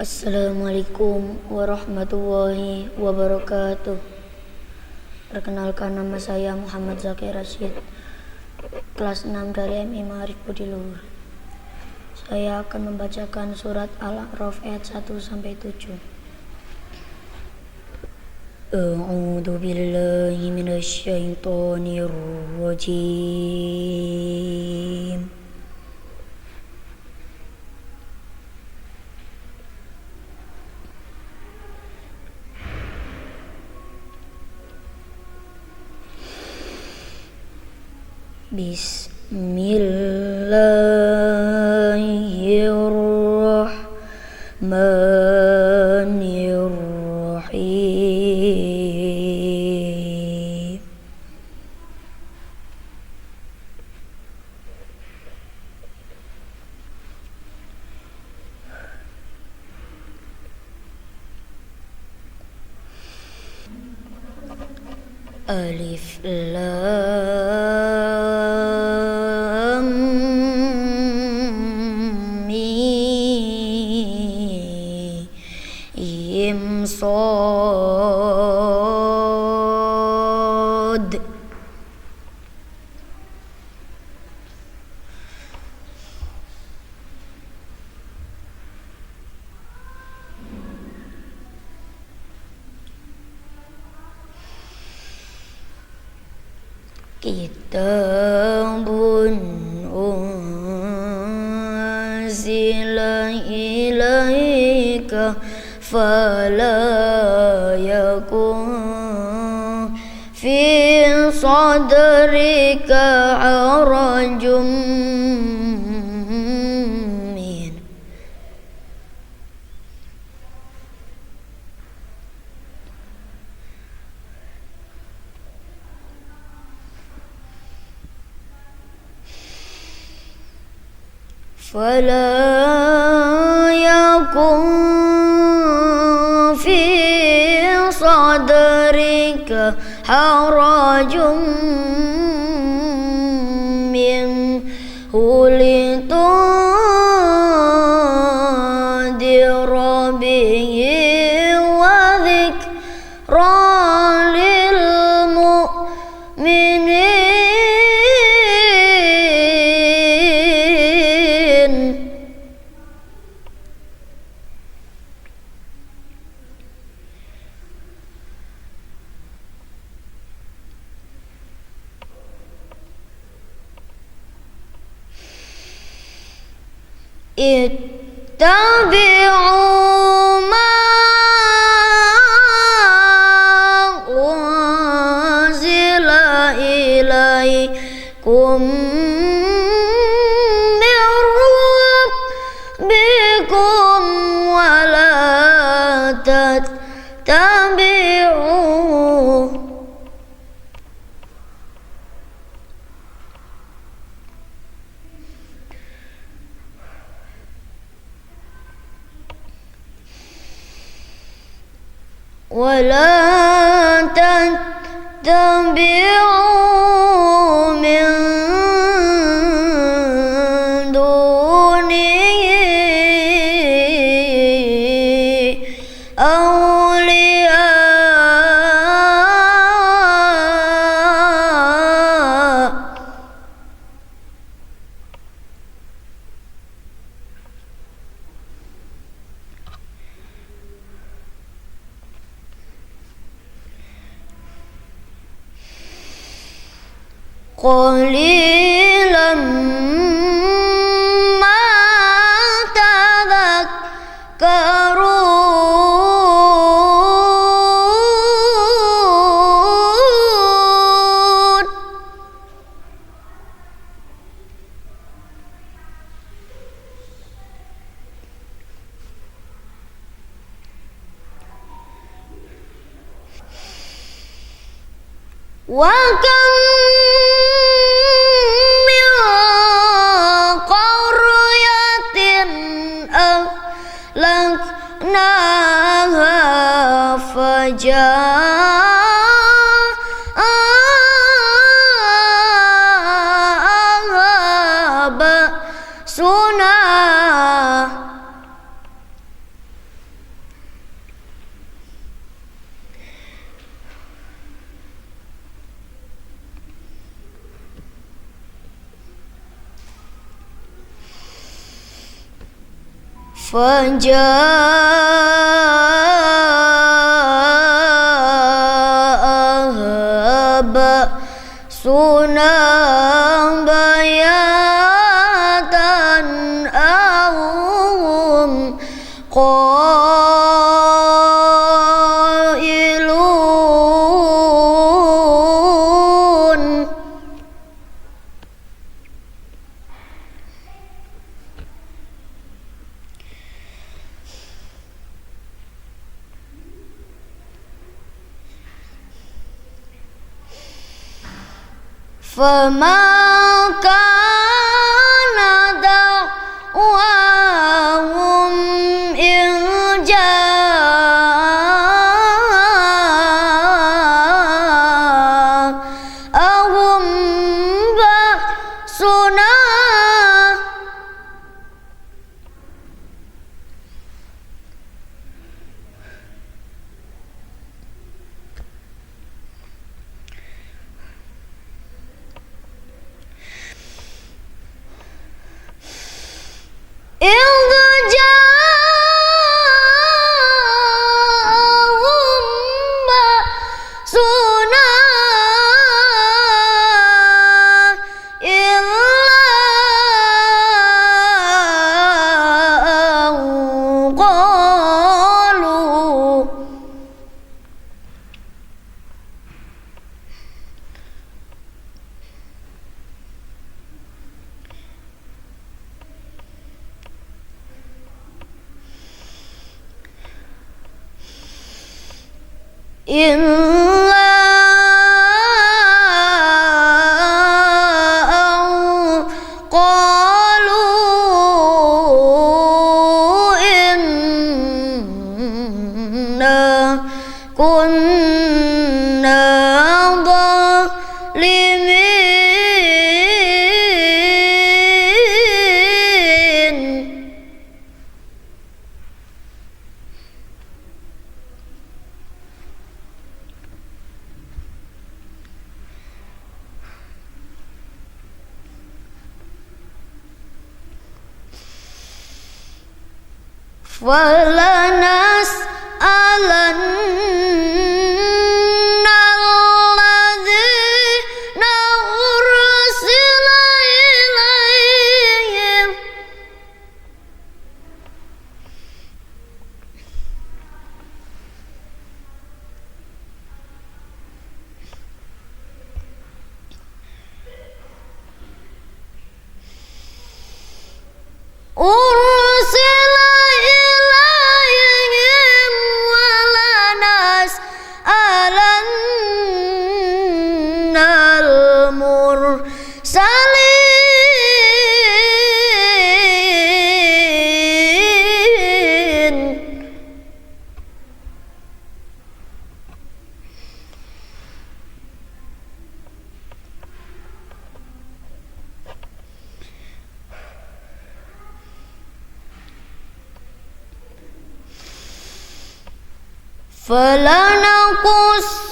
Assalamualaikum warahmatullahi wabarakatuh. Perkenalkan, nama saya Muhammad Zaki Rashid, kelas 6 dari MI Ma'arif Budi Luhur. Saya akan membacakan surat Al-A'raf ayat 1-7. A'udzu billahi minasyaitonir rajim. Bismillahirrahmanirrahim. Alif Lam Mim Shad. Kitabun unzila ilaika fala yakun fi sadrika harajum min. فلا يكن في صدرك حرج منه لتنذر به وذكرى للمؤمنين. Ittabi'u ma unzila ilaikum min rabbikum wa la tattabi'u ولا تتبعوا من دونه أولياء قليلا ما تذكرون. وكم من قرية أهلكناها فجاءها بأسنا فجاءها بأسنا بياتا أو هم قائلون فما كان دعواهم إذ جاءهم بأسنا إذ جاءهم بأسنا إلا أن قالوا إلا أن قالوا إنا كنا ظالمين فلنسألن الذين أرسل إليهم أرسل إليهم ولنسألن المرسلين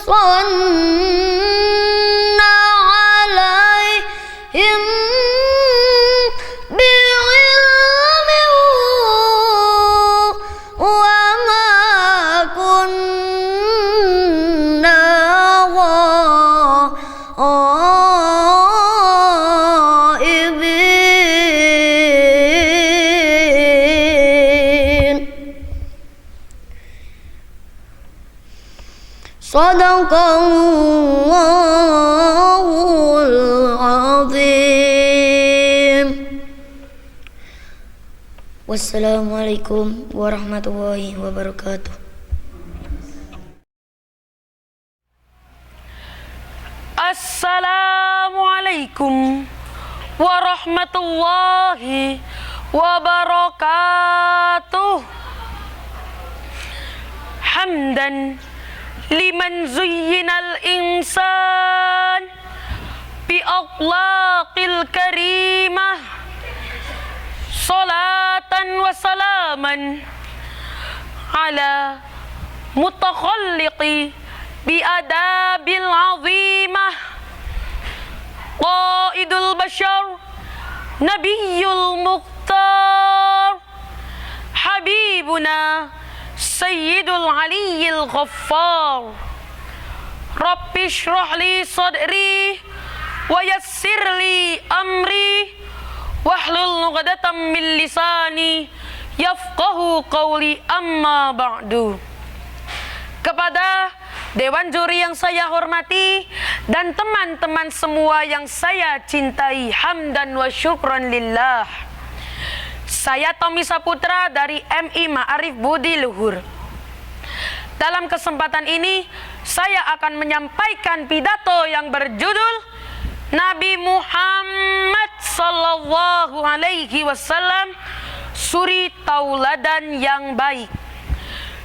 فلنقصن عليهم بعلم وما كنا غائبين Sadaqallahul azim. Wassalamualaikum warahmatullahi wabarakatuh. Assalamualaikum warahmatullahi wabarakatuh. Hamdan liman zuyyinal insan bi akhlaqil karimah, salatan wa salaman ala mutakhalliqi bi adabil azimah, qaidul bashar nabiyul mukhtar habibuna sayyidul aliyil ghaffar. Rabbi shrah li sadri wa yassir li amri wahlul 'uqdatam min lisani yafqahu qawli, amma ba'du. Kepada dewan juri yang saya hormati dan teman-teman semua yang saya cintai, hamdan wa syukran lillah. Saya Tommy Saputra dari MI Ma'arif Budi Luhur. Dalam kesempatan ini saya akan menyampaikan pidato yang berjudul Nabi Muhammad sallallahu alaihi wasallam, suri tauladan yang baik.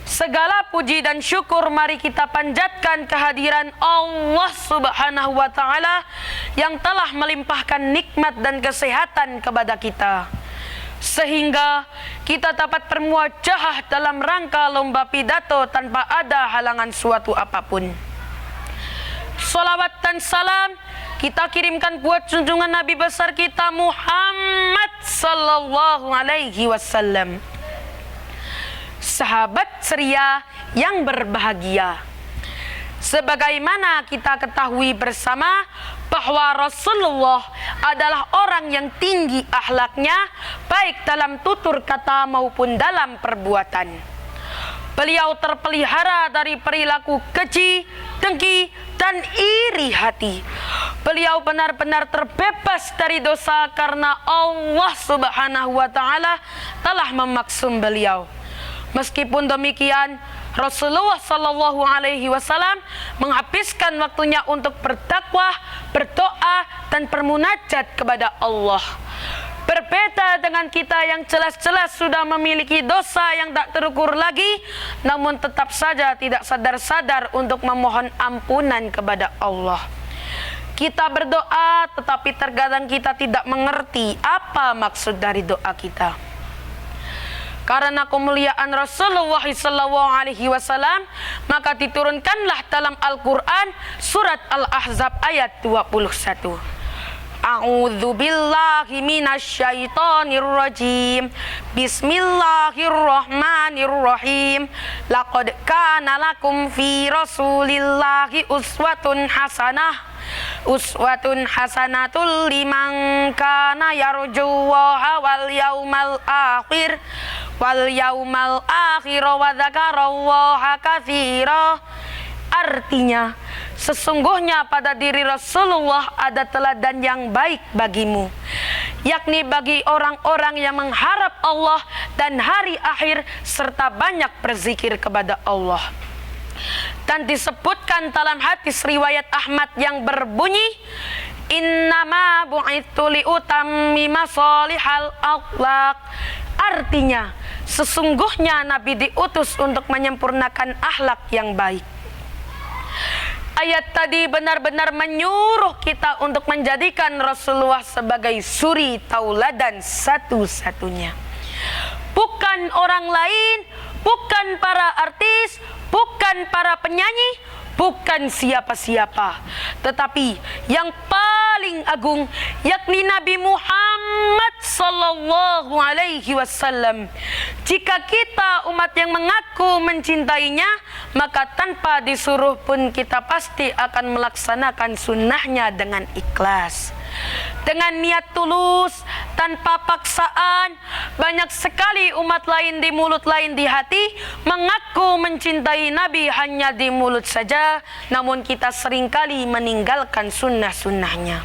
Segala puji dan syukur mari kita panjatkan kehadiran Allah Subhanahu wa taala yang telah melimpahkan nikmat dan kesehatan kepada kita, sehingga kita dapat bermuajahah dalam rangka lomba pidato tanpa ada halangan suatu apapun. Salawat dan salam kita kirimkan buat junjungan Nabi besar kita Muhammad sallallahu alaihi wasallam. Sahabat ceria yang berbahagia, sebagaimana kita ketahui bersama bahwa Rasulullah adalah orang yang tinggi akhlaknya, baik dalam tutur kata maupun dalam perbuatan. Beliau terpelihara dari perilaku keji, dengki, dan iri hati. Beliau benar-benar terbebas dari dosa karena Allah Subhanahu wa taala telah memaksum beliau. Meskipun demikian, Rasulullah sallallahu alaihi wasallam menghabiskan waktunya untuk berdakwah, berdoa, dan bermunajat kepada Allah. Berbeda dengan kita yang jelas-jelas sudah memiliki dosa yang tak terukur lagi, namun tetap saja tidak sadar-sadar untuk memohon ampunan kepada Allah. Kita berdoa, tetapi terkadang kita tidak mengerti apa maksud dari doa kita. Karena kemuliaan Rasulullah SAW, maka diturunkanlah dalam Al-Quran surat Al-Ahzab ayat 21. A'udzu billahi minasyaitonir rajim. Bismillahirrahmanirrahim. Laqad kana lakum fi Rasulillahi uswatun hasanatul liman kana yarjuwaha wal yaumal akhir wa dzakarallaha katsira. Artinya, sesungguhnya pada diri Rasulullah ada teladan yang baik bagimu, yakni bagi orang-orang yang mengharap Allah dan hari akhir serta banyak berzikir kepada Allah. Dan disebutkan dalam hadis riwayat Ahmad yang berbunyi, innama bu'itsu liutammima sholihal akhlaq. Artinya, sesungguhnya Nabi diutus untuk menyempurnakan akhlak yang baik. Ayat tadi benar-benar menyuruh kita untuk menjadikan Rasulullah sebagai suri tauladan satu-satunya. Bukan orang lain, bukan para artis, bukan para penyanyi, bukan siapa-siapa, tetapi yang paling agung, yakni Nabi Muhammad sallallahu alaihi wasallam. Jika kita umat yang mengaku mencintainya, maka tanpa disuruh pun kita pasti akan melaksanakan sunnahnya dengan ikhlas, dengan niat tulus, tanpa paksaan. Banyak sekali umat lain di mulut lain di hati mengaku mencintai Nabi hanya di mulut saja, namun kita seringkali meninggalkan sunnah-sunnahnya.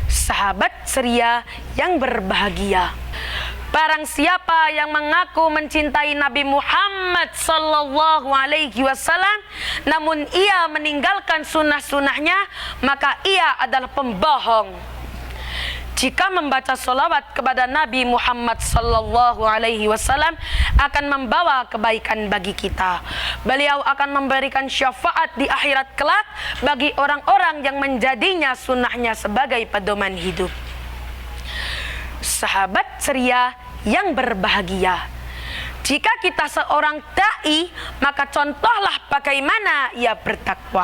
Sahabat ceria yang berbahagia, barang siapa yang mengaku mencintai Nabi Muhammad sallallahu alaihi wasallam namun ia meninggalkan sunnah-sunnahnya, maka ia adalah pembohong. Jika membaca sholawat kepada Nabi Muhammad sallallahu alaihi wasallam akan membawa kebaikan bagi kita. Beliau akan memberikan syafaat di akhirat kelak bagi orang-orang yang menjadinya sunnahnya sebagai pedoman hidup. Sahabat ceria yang berbahagia, Jika kita seorang dai, maka contohlah bagaimana ia bertakwa.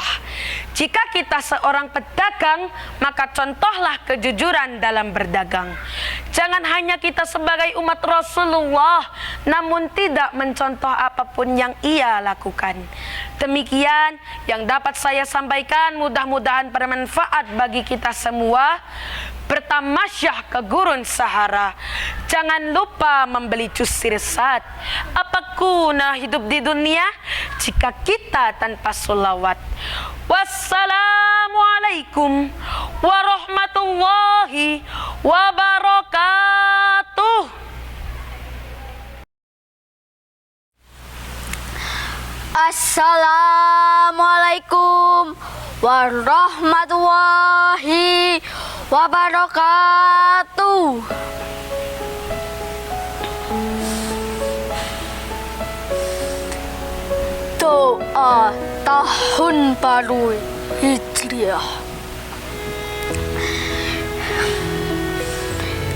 Jika kita seorang pedagang, maka contohlah kejujuran dalam berdagang. Jangan hanya kita sebagai umat Rasulullah, namun tidak mencontoh apapun yang ia lakukan. Demikian yang dapat saya sampaikan, mudah-mudahan bermanfaat bagi kita semua. Bertamasyah ke gurun Sahara. Jangan lupa membeli jus sirsat. Apa guna hidup di dunia jika kita tanpa sholawat? Wassalamualaikum warahmatullahi wabarakatuh. Assalamualaikum warahmatullahi wabarakatuh. Doa tahun baru Hijriah.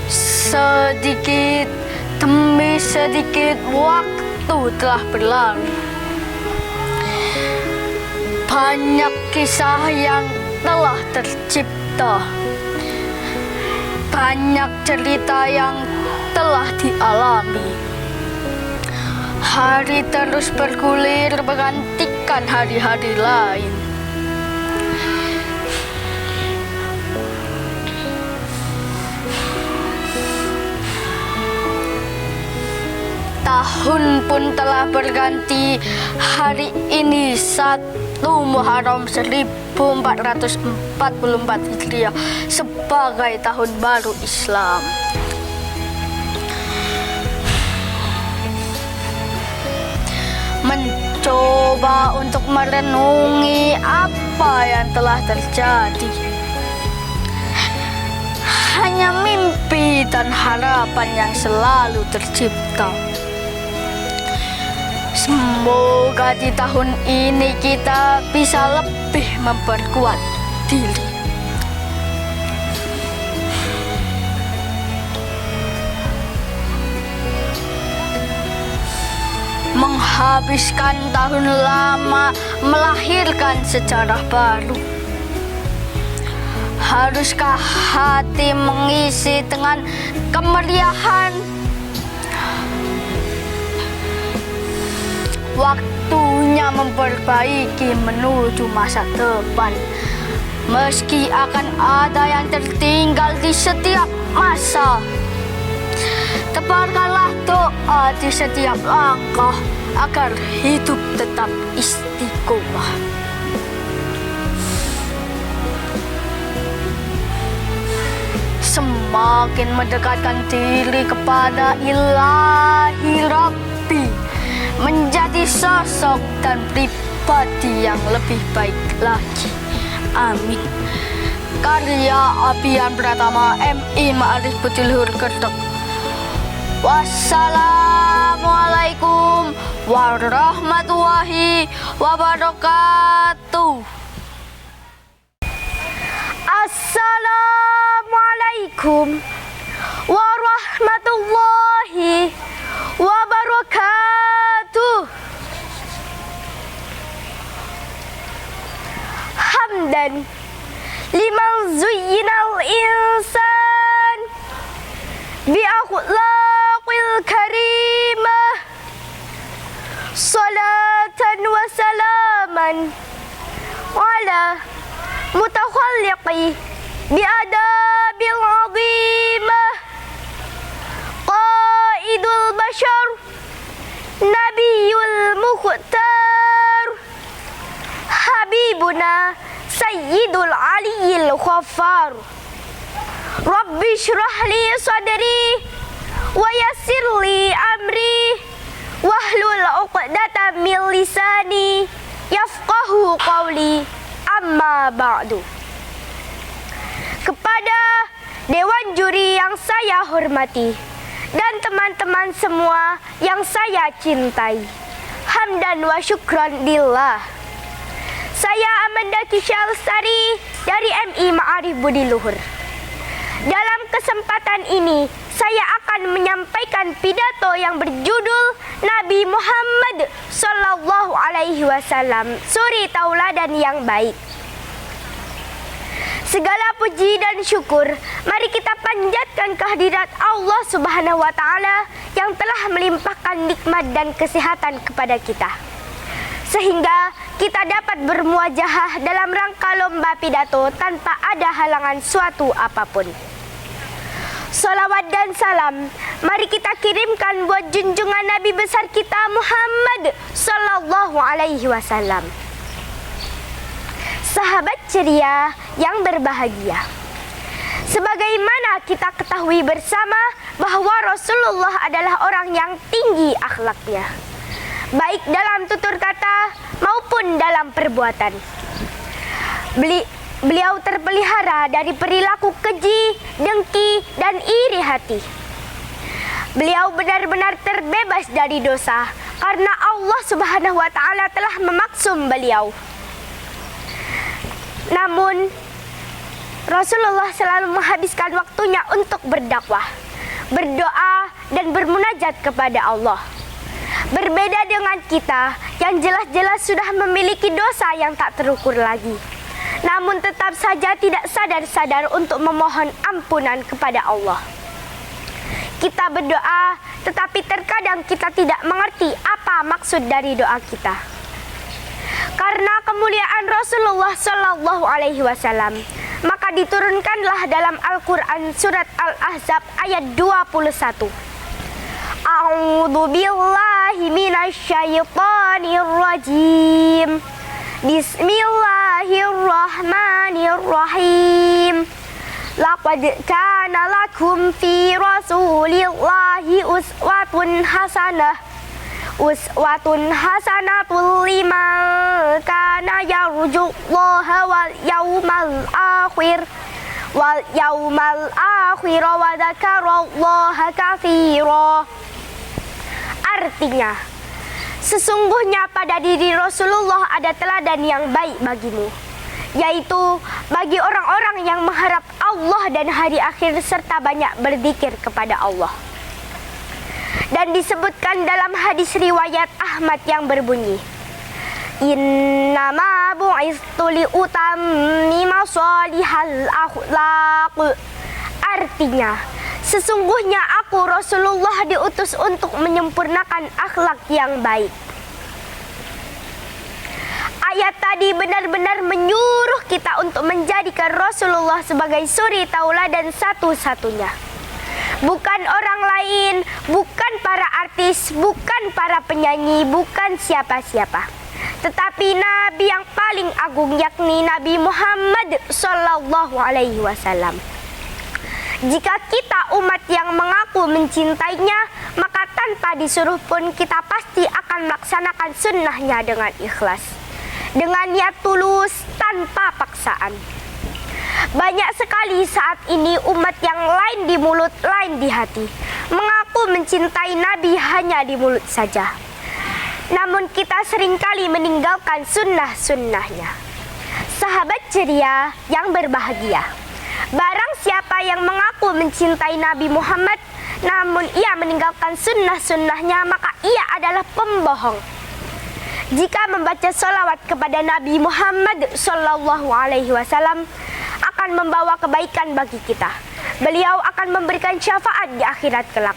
Sedikit demi sedikit waktu telah berlalu. Banyak kisah yang telah tercipta, banyak cerita yang telah dialami. Hari terus bergulir menggantikan hari-hari lain. Tahun pun telah berganti. Hari ini 1 Muharram 1444 Hijriah sebagai tahun baru Islam. Mencoba untuk merenungi apa yang telah terjadi. Hanya mimpi dan harapan yang selalu tercipta. Semoga di tahun ini kita bisa lebih memperkuat diri. Menghabiskan tahun lama, melahirkan sejarah baru. Haruskah hati mengisi dengan kemeriahan? Waktunya memperbaiki menuju masa depan. Meski akan ada yang tertinggal di setiap masa, tebarkanlah doa di setiap langkah agar hidup tetap istiqomah. Semakin mendekatkan diri kepada Ilahi Rabbi, menjadi sosok dan pribadi yang lebih baik lagi. Amin. Karya Abian Pratama MI Ma'arif Budi Luhur Kertek. Wassalamualaikum warahmatullahi wabarakatuh. Assalamualaikum warahmatullahi wabarakatuh. Hamdan liman zuyyinal insan bi akhlaqil karimah, salatan wa salaman ala mutakhalliqi bi adabil azimah, qaidul bashar nabiyul mukhtar, habibuna sayyidul aliyil ghaffar. Rabbi shrah li sadri wa yassir li amri wahlul 'uqdatam min lisani yafqahu qawli. Amma ba'du. Kepada dewan juri yang saya hormati dan teman-teman semua yang saya cintai, hamdan wa syukran lillah. Saya Amanda Kisyalsari dari MI Ma'arif Budi Luhur. Dalam kesempatan ini, saya akan menyampaikan pidato yang berjudul Nabi Muhammad Sallallahu Alaihi Wasallam, suri tauladan yang baik. Segala puji dan syukur mari kita panjatkan kehadirat Allah Subhanahu wa taala yang telah melimpahkan nikmat dan kesehatan kepada kita, sehingga kita dapat bermuajahah dalam rangka lomba pidato tanpa ada halangan suatu apapun. Salawat dan salam mari kita kirimkan buat junjungan Nabi besar kita Muhammad Sallallahu Alaihi Wasallam. Sahabat ceria yang berbahagia, sebagaimana kita ketahui bersama bahwa Rasulullah adalah orang yang tinggi akhlaknya, baik dalam tutur kata maupun dalam perbuatan. Beliau terpelihara dari perilaku keji, dengki, dan iri hati. Beliau benar-benar terbebas dari dosa karena Allah Subhanahu wa taala telah memaksum beliau. Namun Rasulullah selalu menghabiskan waktunya untuk berdakwah, berdoa, dan bermunajat kepada Allah. Berbeda dengan kita yang jelas-jelas sudah memiliki dosa yang tak terukur lagi, namun tetap saja tidak sadar-sadar untuk memohon ampunan kepada Allah. Kita berdoa, tetapi terkadang kita tidak mengerti apa maksud dari doa kita. Karena kemuliaan Rasulullah Sallallahu Alaihi Wasallam, maka diturunkanlah dalam Al-Quran surat Al-Ahzab ayat 21. A'udzu billahi minasyaitonir rajim. Bismillahirrahmanirrahim. Laqad kana lakum fi Rasulillahi uswatun hasanatul liman kana yarjullaha wal yawmal akhir wa dzakarallaha katsira. Artinya, sesungguhnya pada diri Rasulullah ada teladan yang baik bagimu, yaitu bagi orang-orang yang mengharap Allah dan hari akhir serta banyak berzikir kepada Allah. Dan disebutkan dalam hadis riwayat Ahmad yang berbunyi, Innama bu'istu liutammima sholihal akhlaq. Artinya, sesungguhnya aku Rasulullah diutus untuk menyempurnakan akhlak yang baik. Ayat tadi benar-benar menyuruh kita untuk menjadikan Rasulullah sebagai suri tauladan satu-satunya. Bukan orang lain, bukan para artis, bukan para penyanyi, bukan siapa-siapa, tetapi Nabi yang paling agung, yakni Nabi Muhammad Sallallahu Alaihi Wasallam. Jika kita umat yang mengaku mencintainya, maka tanpa disuruh pun kita pasti akan melaksanakan sunnahnya dengan ikhlas, dengan niat tulus, tanpa paksaan. Banyak sekali saat ini umat yang lain di mulut, lain di hati, mengaku mencintai Nabi hanya di mulut saja, namun kita seringkali meninggalkan sunnah-sunnahnya. Sahabat ceria yang berbahagia, barang siapa yang mengaku mencintai Nabi Muhammad namun ia meninggalkan sunnah-sunnahnya, maka ia adalah pembohong. Jika membaca sholawat kepada Nabi Muhammad Sallallahu Alaihi Wasallam akan membawa kebaikan bagi kita. Beliau akan memberikan syafaat di akhirat kelak,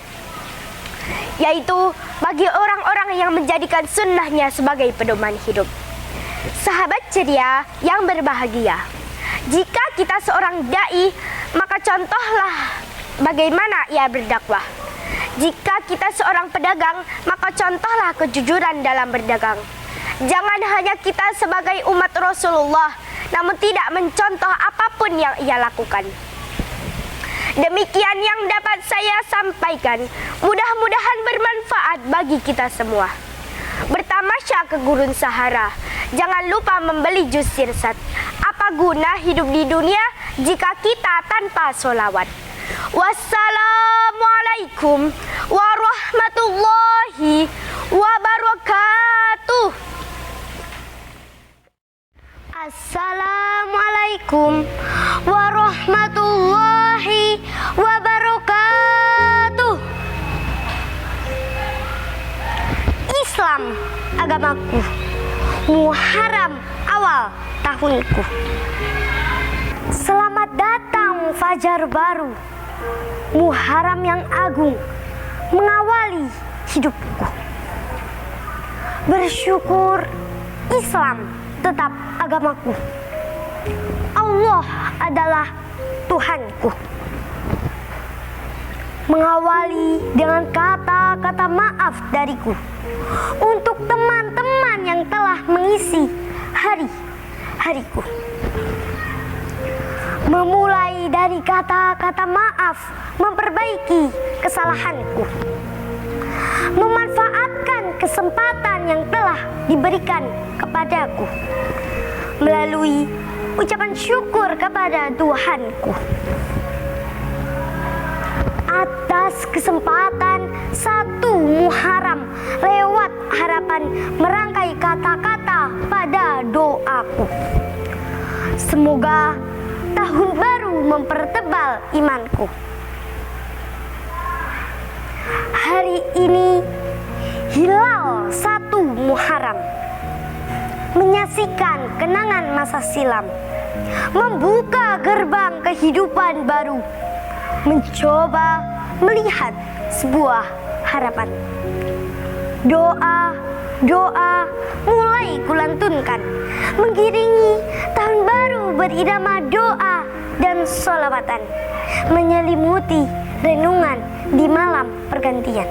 yaitu bagi orang-orang yang menjadikan sunnahnya sebagai pedoman hidup. Sahabat ceria yang berbahagia, jika kita seorang dai, maka contohlah bagaimana ia berdakwah. Jika kita seorang pedagang, maka contohlah kejujuran dalam berdagang. Jangan hanya kita sebagai umat Rasulullah, namun tidak mencontoh apapun yang ia lakukan. Demikian yang dapat saya sampaikan. Mudah-mudahan bermanfaat bagi kita semua. Bertamasya ke gurun Sahara. Jangan lupa membeli jus sirsat. Apa guna hidup di dunia jika kita tanpa sholawat? Wassalamualaikum warahmatullahi wabarakatuh. Assalamualaikum warahmatullahi wabarakatuh. dalam agamaku. Muharram awal tahunku. Selamat datang fajar baru, Muharram yang agung mengawali hidupku. Bersyukur Islam tetap agamaku. Allah adalah Tuhanku. Mengawali dengan kata-kata maaf dariku untuk teman-teman yang telah mengisi hari-hariku. Memulai dari kata-kata maaf, memperbaiki kesalahanku. Memanfaatkan kesempatan yang telah diberikan kepadaku melalui ucapan syukur kepada Tuhanku atas kesempatan 1 Muharram lewat harapan merangkai kata-kata pada doaku. Semoga tahun baru mempertebal imanku. Hari ini hilal 1 Muharram menyaksikan kenangan masa silam, membuka gerbang kehidupan baru, mencoba melihat sebuah harapan. Doa mulai kulantunkan, mengiringi tahun baru berirama doa dan sholawatan, menyelimuti renungan di malam pergantian.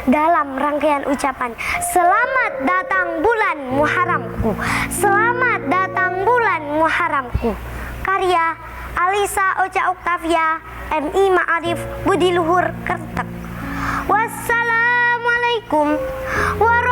Dalam rangkaian ucapan, selamat datang bulan Muharramku, selamat datang bulan Muharramku, karya Alisa Ocha Oktavia, MI Ma'arif Budi Luhur Kertek. Wassalamualaikum warahmatullahi